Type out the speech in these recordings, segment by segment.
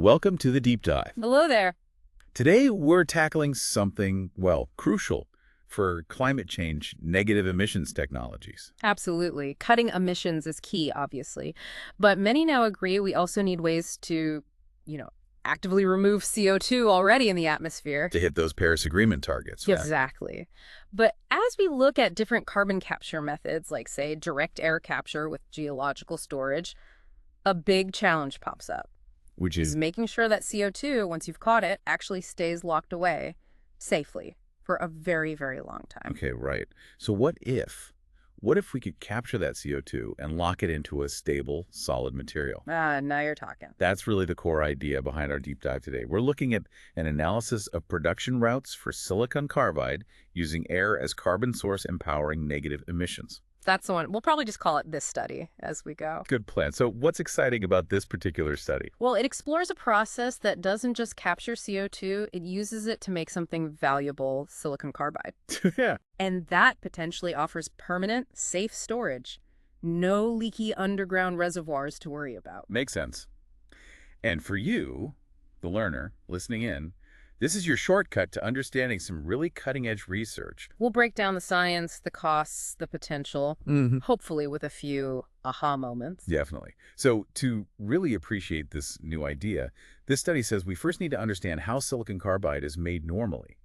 Welcome to the Deep Dive. Hello there. Today we're tackling something, well, crucial for climate change negative emissions technologies. Absolutely. Cutting emissions is key, obviously. But many now agree we also need ways to, actively remove CO2 already in the atmosphere. To hit those Paris Agreement targets. Yeah. Exactly. But as we look at different carbon capture methods, like, say, direct air capture with geological storage, a big challenge pops up. Which Is is, making sure that CO2, once you've caught it, actually stays locked away safely for a very, very long time. okay, right. So what if we could capture that CO2 and lock it into a stable, solid material? Now you're talking. That's really the core idea behind our deep dive today. We're looking at an analysis of production routes for silicon carbide using air as carbon source empowering negative emissions. That's the one. We'll probably just call it this study as we go. Good plan. So what's exciting about this particular study? Well, it explores a process that doesn't just capture CO2, it uses it to make something valuable, silicon carbide. Yeah. And that potentially offers permanent, safe storage. No leaky underground reservoirs to worry about. Makes sense. And for you, the learner, listening in, this is your shortcut to understanding some really cutting-edge research. We'll break down the science, the costs, the potential, hopefully with a few aha moments. Definitely. So to really appreciate this new idea, this study says we first need to understand how silicon carbide is made normally,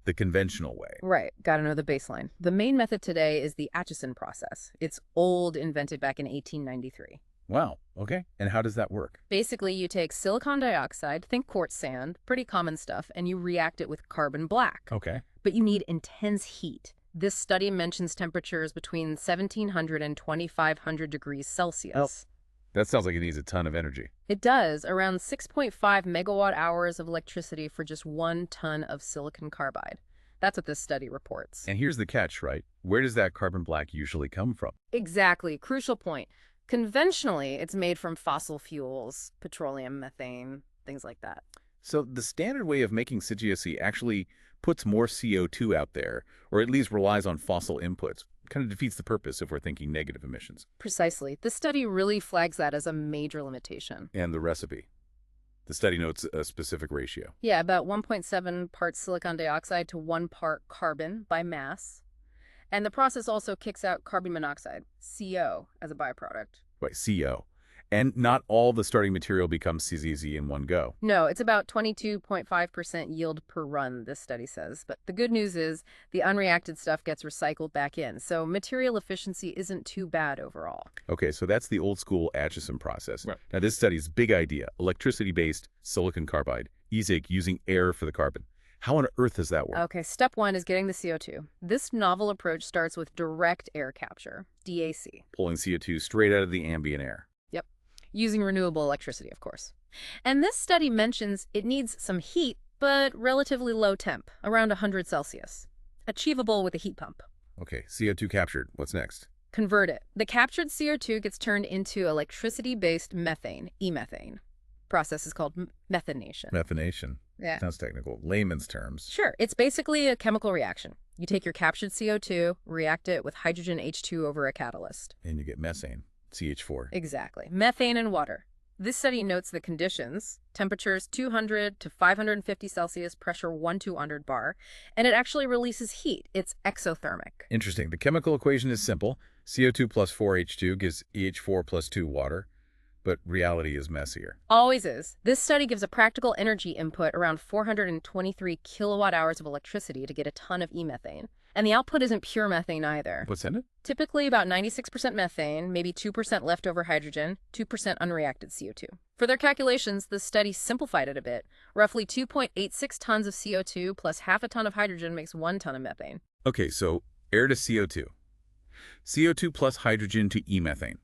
the conventional way. Right, gotta know the baseline. The main method today is the Atchison process. It's old, invented back in 1893. Wow. Okay. And how does that work? Basically, you take silicon dioxide, think quartz sand, pretty common stuff, and you react it with carbon black. Okay. But you need intense heat. This study mentions temperatures between 1700 and 2500 degrees Celsius. That sounds like it needs a ton of energy. It does, around 6.5 megawatt hours of electricity for just 1 ton of silicon carbide. That's what this study reports. And here's the catch, right? Where does that carbon black usually come from? Exactly, crucial point. Conventionally, it's made from fossil fuels, petroleum, methane, things like that. So the standard way of making CGSC actually puts more CO2 out there, or at least relies on fossil inputs. Kind of defeats the purpose if we're thinking negative emissions. Precisely. This study really flags that as a major limitation. And the recipe. The study notes a specific ratio. Yeah, about 1.7 parts silicon dioxide to 1 part carbon by mass. And the process also kicks out carbon monoxide, CO, as a byproduct. Right, CO. And not all the starting material becomes CZZ in one go. No, it's about 22.5% yield per run, this study says. But the good news is the unreacted stuff gets recycled back in, so material efficiency isn't too bad overall. Okay, so that's the old school Atchison process. Right. Now this study's big idea, electricity-based silicon carbide, EZIC using air for the carbon. How on earth does that work? Okay, step 1 is getting the CO2. This novel approach starts with direct air capture, DAC. Pulling CO2 straight out of the ambient air. Yep, using renewable electricity, of course. And this study mentions it needs some heat, but relatively low temp, around 100 Celsius. Achievable with a heat pump. Okay, CO2 captured. What's next? Convert it. The captured CO2 gets turned into electricity-based methane, e-methane. Process is called methanation. Methanation. Yeah. Sounds technical. Layman's terms. Sure, it's basically a chemical reaction. You take your captured CO2, react it with hydrogen H2 over a catalyst. And you get methane, CH4. Exactly. Methane and water. This study notes the conditions, temperatures 200 to 550 Celsius, pressure 1,200 bar, and it actually releases heat. It's exothermic. Interesting. The chemical equation is simple. CO2 plus 4H2 gives EH4 plus 2 water. But reality is messier. Always is. This study gives a practical energy input around 423 kilowatt hours of electricity to get a ton of e-methane. And the output isn't pure methane either. What's in it? Typically about 96% methane, maybe 2% leftover hydrogen, 2% unreacted CO2. For their calculations, the study simplified it a bit. Roughly 2.86 tons of CO2 plus half a ton of hydrogen makes 1 ton of methane. Okay, so air to CO2. CO2 plus hydrogen to e-methane.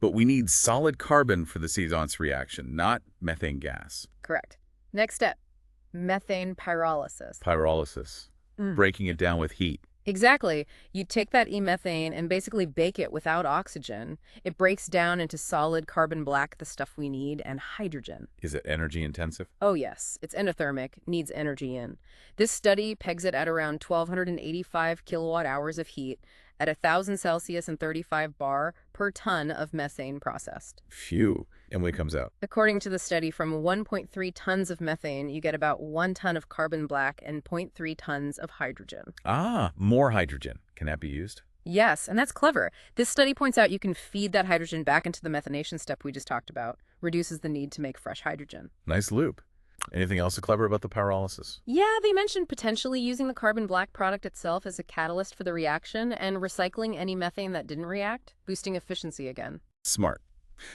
But we need solid carbon for the Césance reaction, not methane gas. Correct. Next step, methane pyrolysis. Pyrolysis, breaking it down with heat. Exactly. You take that e-methane and basically bake it without oxygen. It breaks down into solid carbon black, the stuff we need, and hydrogen. Is it energy intensive? Oh yes, it's endothermic, needs energy in. This study pegs it at around 1,285 kilowatt hours of heat at 1,000 Celsius and 35 bar per ton of methane processed. Phew. And when it comes out? According to the study, from 1.3 tons of methane, you get about 1 ton of carbon black and zero point 0.3 tons of hydrogen. Ah, more hydrogen. Can that be used? Yes, and that's clever. This study points out you can feed that hydrogen back into the methanation step we just talked about, reduces the need to make fresh hydrogen. Nice loop. Anything else so clever about the pyrolysis? Yeah, they mentioned potentially using the carbon black product itself as a catalyst for the reaction and recycling any methane that didn't react, boosting efficiency again. Smart.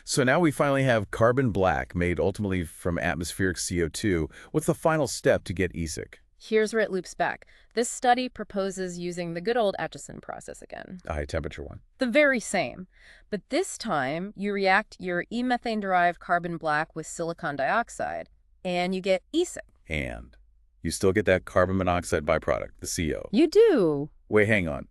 So now we finally have carbon black made ultimately from atmospheric CO2. What's the final step to get ESIC? Here's where it loops back. This study proposes using the good old Atchison process again. A high temperature one. The very same. But this time, you react your e-methane-derived carbon black with silicon dioxide, and you get ESIC. And you still get that carbon monoxide byproduct, the CO. You do. Wait, hang on.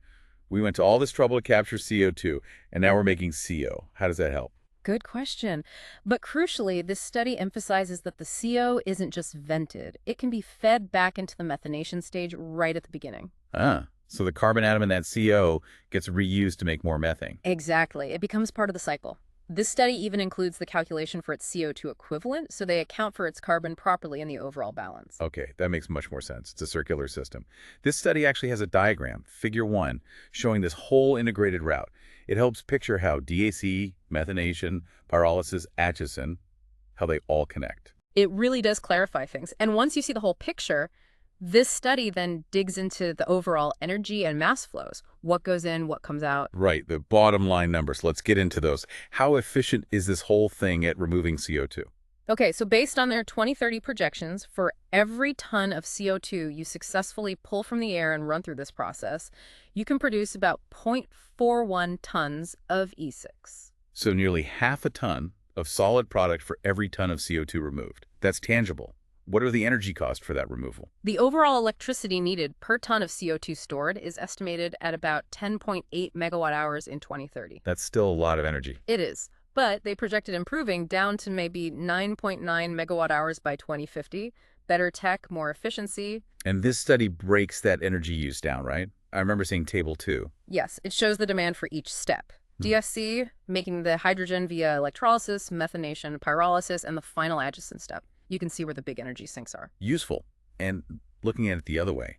We went to all this trouble to capture CO2, and now we're making CO. How does that help? Good question. But crucially, this study emphasizes that the CO isn't just vented. It can be fed back into the methanation stage right at the beginning. Ah, so the carbon atom in that CO gets reused to make more methane. Exactly. It becomes part of the cycle. This study even includes the calculation for its CO2 equivalent, so they account for its carbon properly in the overall balance. Okay, that makes much more sense. It's a circular system. This study actually has a diagram, figure 1, showing this whole integrated route. It helps picture how DAC, methanation, pyrolysis, Atchison, how they all connect. It really does clarify things. And once you see the whole picture, this study then digs into the overall energy and mass flows. What goes in, what comes out. Right, the bottom line numbers. Let's get into those. How efficient is this whole thing at removing CO2? Okay, so based on their 2030 projections, for every ton of CO2 you successfully pull from the air and run through this process, you can produce about 0.41 tons of E6. So nearly half a ton of solid product for every ton of CO2 removed. That's tangible. What are the energy costs for that removal? The overall electricity needed per ton of CO2 stored is estimated at about 10.8 megawatt hours in 2030. That's still a lot of energy. It is. But they projected improving down to maybe 9.9 megawatt hours by 2050. Better tech, more efficiency. And this study breaks that energy use down, right? I remember seeing table 2. Yes, it shows the demand for each step. DSC, making the hydrogen via electrolysis, methanation, pyrolysis, and the final Atchison step. You can see where the big energy sinks are. Useful. And looking at it the other way,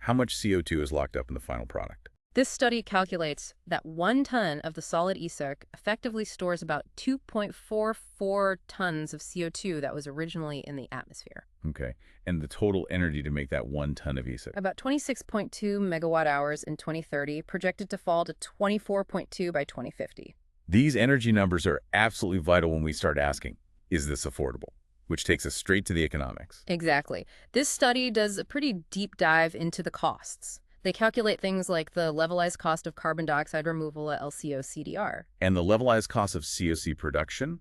how much CO2 is locked up in the final product? This study calculates that 1 ton of the solid ESIC effectively stores about 2.44 tons of CO2 that was originally in the atmosphere. Okay. And the total energy to make that 1 ton of ESIC? About 26.2 megawatt hours in 2030, projected to fall to 24.2 by 2050. These energy numbers are absolutely vital when we start asking, is this affordable? Which takes us straight to the economics. Exactly. This study does a pretty deep dive into the costs. They calculate things like the levelized cost of carbon dioxide removal at LCO-CDR. And the levelized cost of COC production,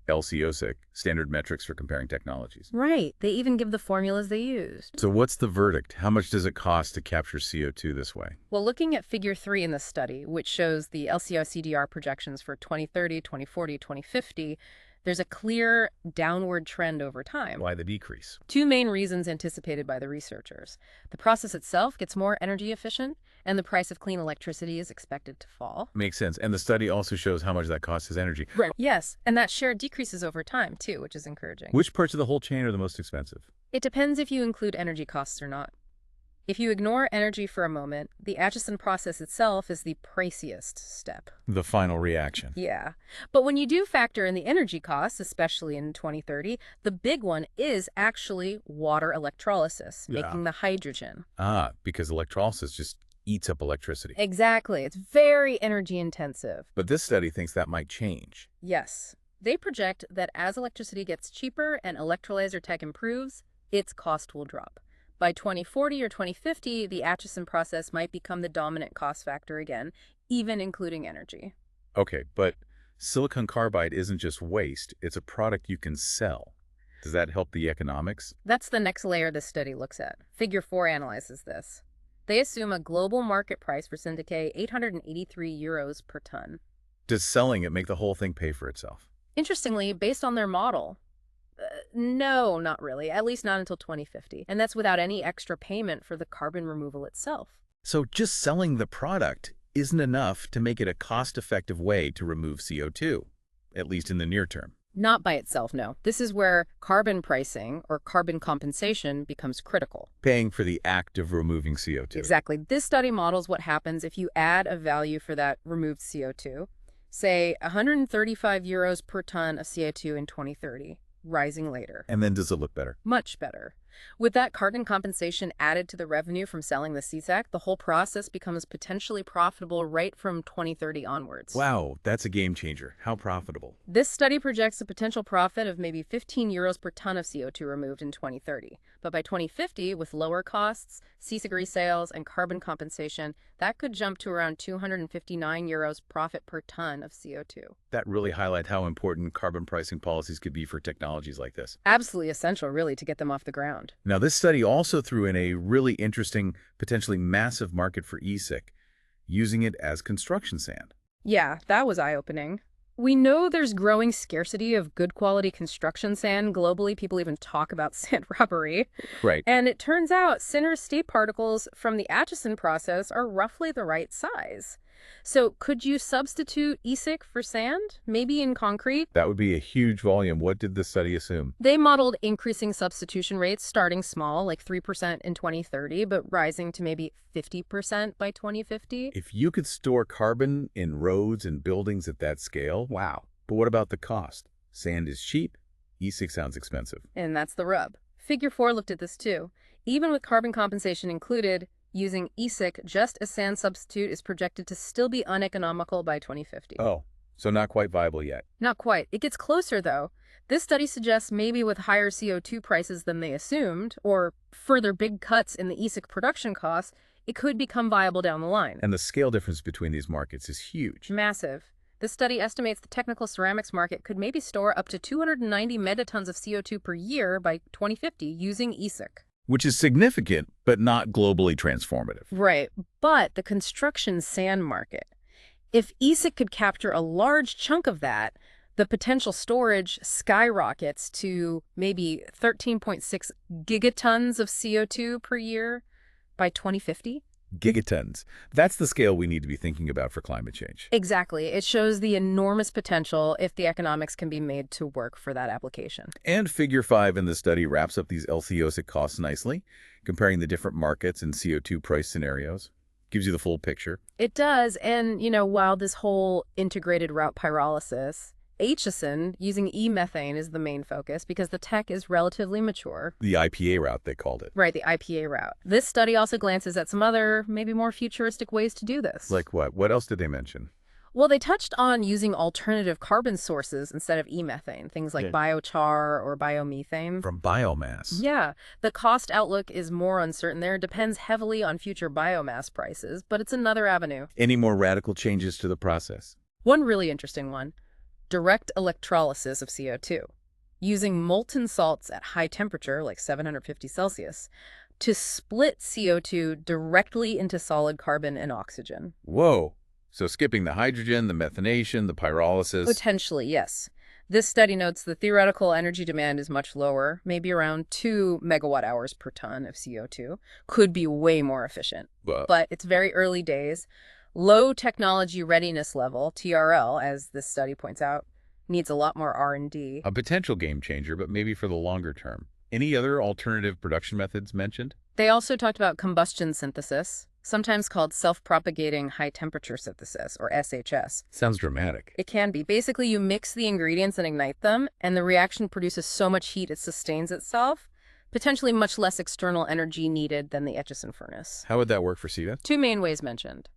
LCOSIC, standard metrics for comparing technologies. Right. They even give the formulas they used. So what's the verdict? How much does it cost to capture CO2 this way? Well, looking at figure 3 in this study, which shows the LCO-CDR projections for 2030, 2040, 2050, there's a clear downward trend over time. Why the decrease? 2 main reasons anticipated by the researchers. The process itself gets more energy efficient, and the price of clean electricity is expected to fall. Makes sense. And the study also shows how much that costs as energy. Right. Yes, and that share decreases over time, too, which is encouraging. Which parts of the whole chain are the most expensive? It depends if you include energy costs or not. If you ignore energy for a moment, the Atchison process itself is the priciest step. The final reaction. Yeah. But when you do factor in the energy costs, especially in 2030, the big one is actually water electrolysis, making the hydrogen. Ah, because electrolysis just eats up electricity. Exactly. It's very energy intensive. But this study thinks that might change. Yes. They project that as electricity gets cheaper and electrolyzer tech improves, its cost will drop. By 2040 or 2050, the Atchison process might become the dominant cost factor again, even including energy. Okay, but silicon carbide isn't just waste, it's a product you can sell. Does that help the economics? That's the next layer this study looks at. Figure 4 analyzes this. They assume a global market price for Syndicate 883 euros per ton. Does selling it make the whole thing pay for itself? Interestingly, based on their model, no, not really, at least not until 2050. And that's without any extra payment for the carbon removal itself. So just selling the product isn't enough to make it a cost-effective way to remove CO2, at least in the near term. Not by itself, no. This is where carbon pricing or carbon compensation becomes critical. Paying for the act of removing CO2. Exactly. This study models what happens if you add a value for that removed CO2, say 135 euros per ton of CO2 in 2030, rising later. And then does it look better? Much better. With that carbon compensation added to the revenue from selling the CSAC, the whole process becomes potentially profitable right from 2030 onwards. Wow, that's a game changer. How profitable? This study projects a potential profit of maybe 15 euros per ton of CO2 removed in 2030. But by 2050, with lower costs, CSAC resales, and carbon compensation, that could jump to around 259 euros profit per ton of CO2. That really highlights how important carbon pricing policies could be for technologies like this. Absolutely essential, really, to get them off the ground. Now, this study also threw in a really interesting, potentially massive market for e-cig, using it as construction sand. Yeah, that was eye-opening. We know there's growing scarcity of good quality construction sand globally. People even talk about sand robbery. Right. And it turns out Sinter's state particles from the Atchison process are roughly the right size. So could you substitute e-cig for sand, maybe in concrete? That would be a huge volume. What did the study assume? They modeled increasing substitution rates starting small, like 3% in 2030, but rising to maybe 50% by 2050. If you could store carbon in roads and buildings at that scale, wow. But what about the cost? Sand is cheap. E-cig sounds expensive. And that's the rub. Figure 4 looked at this too. Even with carbon compensation included, using e-cig just as sand substitute is projected to still be uneconomical by 2050. Oh, so not quite viable yet. Not quite. It gets closer, though. This study suggests maybe with higher CO2 prices than they assumed, or further big cuts in the e-cig production costs, it could become viable down the line. And the scale difference between these markets is huge. Massive. This study estimates the technical ceramics market could maybe store up to 290 megatons of CO2 per year by 2050 using e-cig. Which is significant, but not globally transformative. Right, but the construction sand market. If e-cig could capture a large chunk of that, the potential storage skyrockets to maybe 13.6 gigatons of CO2 per year by 2050. Gigatons. That's the scale we need to be thinking about for climate change. Exactly. It shows the enormous potential if the economics can be made to work for that application. And figure 5 in the study wraps up these LCOSIC costs nicely, comparing the different markets and CO2 price scenarios. Gives you the full picture. It does. And, while this whole integrated route pyrolysis, Atchison using e-methane is the main focus because the tech is relatively mature. The IPA route, they called it. Right, the IPA route. This study also glances at some other, maybe more futuristic ways to do this. Like what? What else did they mention? Well, they touched on using alternative carbon sources instead of e-methane, things like biochar or biomethane. From biomass. Yeah, the cost outlook is more uncertain there. It depends heavily on future biomass prices, but it's another avenue. Any more radical changes to the process? One really interesting one. Direct electrolysis of CO2, using molten salts at high temperature, like 750 Celsius, to split CO2 directly into solid carbon and oxygen. Whoa. So skipping the hydrogen, the methanation, the pyrolysis. Potentially, yes. This study notes the theoretical energy demand is much lower, maybe around 2 megawatt hours per ton of CO2. Could be way more efficient. But it's very early days. Low technology readiness level, TRL, as this study points out, needs a lot more R&D. A potential game changer, but maybe for the longer term. Any other alternative production methods mentioned? They also talked about combustion synthesis, sometimes called self-propagating high-temperature synthesis, or SHS. Sounds dramatic. It can be. Basically, you mix the ingredients and ignite them, and the reaction produces so much heat it sustains itself, potentially much less external energy needed than the Atchison furnace. How would that work for CETA? 2 main ways mentioned.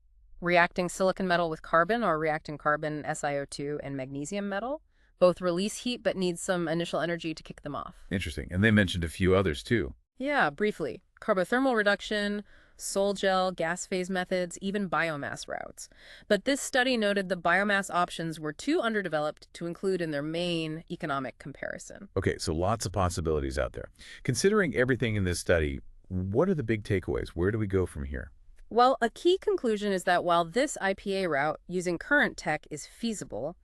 Reacting silicon metal with carbon or reacting carbon, SiO2, and magnesium metal. Both release heat but need some initial energy to kick them off. Interesting. And they mentioned a few others too. Yeah, briefly. Carbothermal reduction, sol gel, gas phase methods, even biomass routes. But this study noted the biomass options were too underdeveloped to include in their main economic comparison. Okay, so lots of possibilities out there. Considering everything in this study, what are the big takeaways? Where do we go from here? Well, a key conclusion is that while this IPA route using current tech is feasible,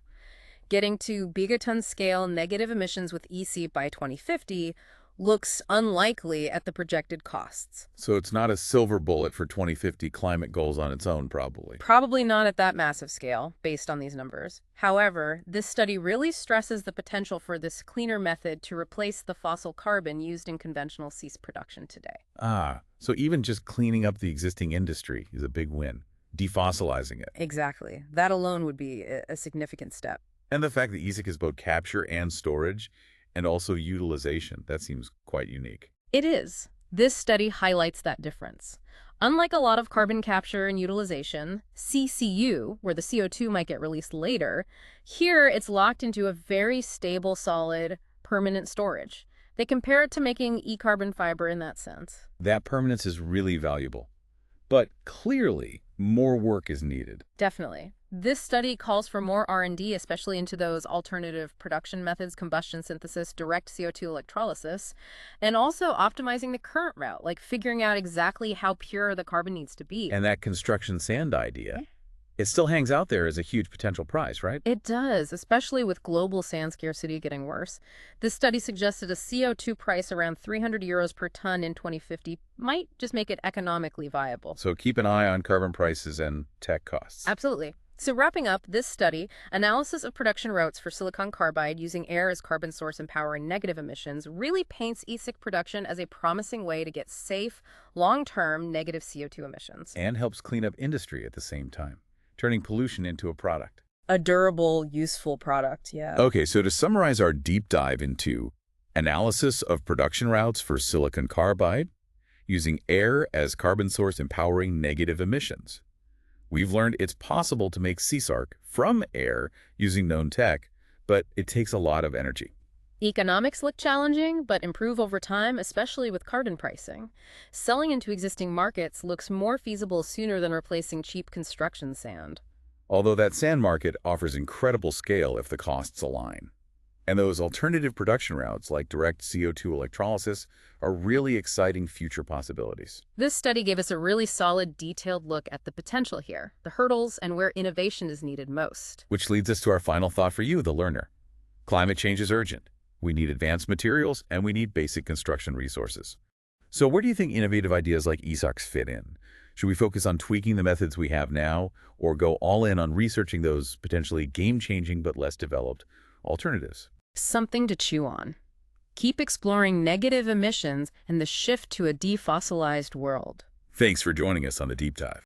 getting to gigaton scale negative emissions with e-cig by 2050 looks unlikely at the projected costs. So it's not a silver bullet for 2050 climate goals on its own, probably. Probably not at that massive scale, based on these numbers. However, this study really stresses the potential for this cleaner method to replace the fossil carbon used in conventional CESE production today. So even just cleaning up the existing industry is a big win, defossilizing it. Exactly. That alone would be a significant step. And the fact that ESIC is both capture and storage, and also utilization, that seems quite unique. It is. This study highlights that difference. Unlike a lot of carbon capture and utilization, CCU, where the CO2 might get released later, here it's locked into a very stable, solid, permanent storage. They compare it to making e-carbon fiber in that sense. That permanence is really valuable. But clearly, more work is needed. Definitely. This study calls for more R&D, especially into those alternative production methods, combustion synthesis, direct CO2 electrolysis, and also optimizing the current route, like figuring out exactly how pure the carbon needs to be. And that construction sand idea, it still hangs out there as a huge potential prize, right? It does, especially with global sand scarcity getting worse. This study suggested a CO2 price around 300 euros per ton in 2050 might just make it economically viable. So keep an eye on carbon prices and tech costs. Absolutely. So wrapping up, this study, analysis of production routes for silicon carbide using air as carbon source and powering negative emissions, really paints ESIC production as a promising way to get safe, long-term negative CO2 emissions. And helps clean up industry at the same time, turning pollution into a product. A durable, useful product, yeah. Okay, so to summarize our deep dive into analysis of production routes for silicon carbide, using air as carbon source empowering negative emissions. We've learned it's possible to make CSARC from air using known tech, but it takes a lot of energy. Economics look challenging, but improve over time, especially with carbon pricing. Selling into existing markets looks more feasible sooner than replacing cheap construction sand. Although that sand market offers incredible scale if the costs align. And those alternative production routes like direct CO2 electrolysis are really exciting future possibilities. This study gave us a really solid, detailed look at the potential here, the hurdles, and where innovation is needed most. Which leads us to our final thought for you, the learner. Climate change is urgent. We need advanced materials, and we need basic construction resources. So where do you think innovative ideas like ESOCs fit in? Should we focus on tweaking the methods we have now, or go all in on researching those potentially game-changing but less developed alternatives? Something to chew on. Keep exploring negative emissions and the shift to a defossilized world. Thanks for joining us on the Deep Dive.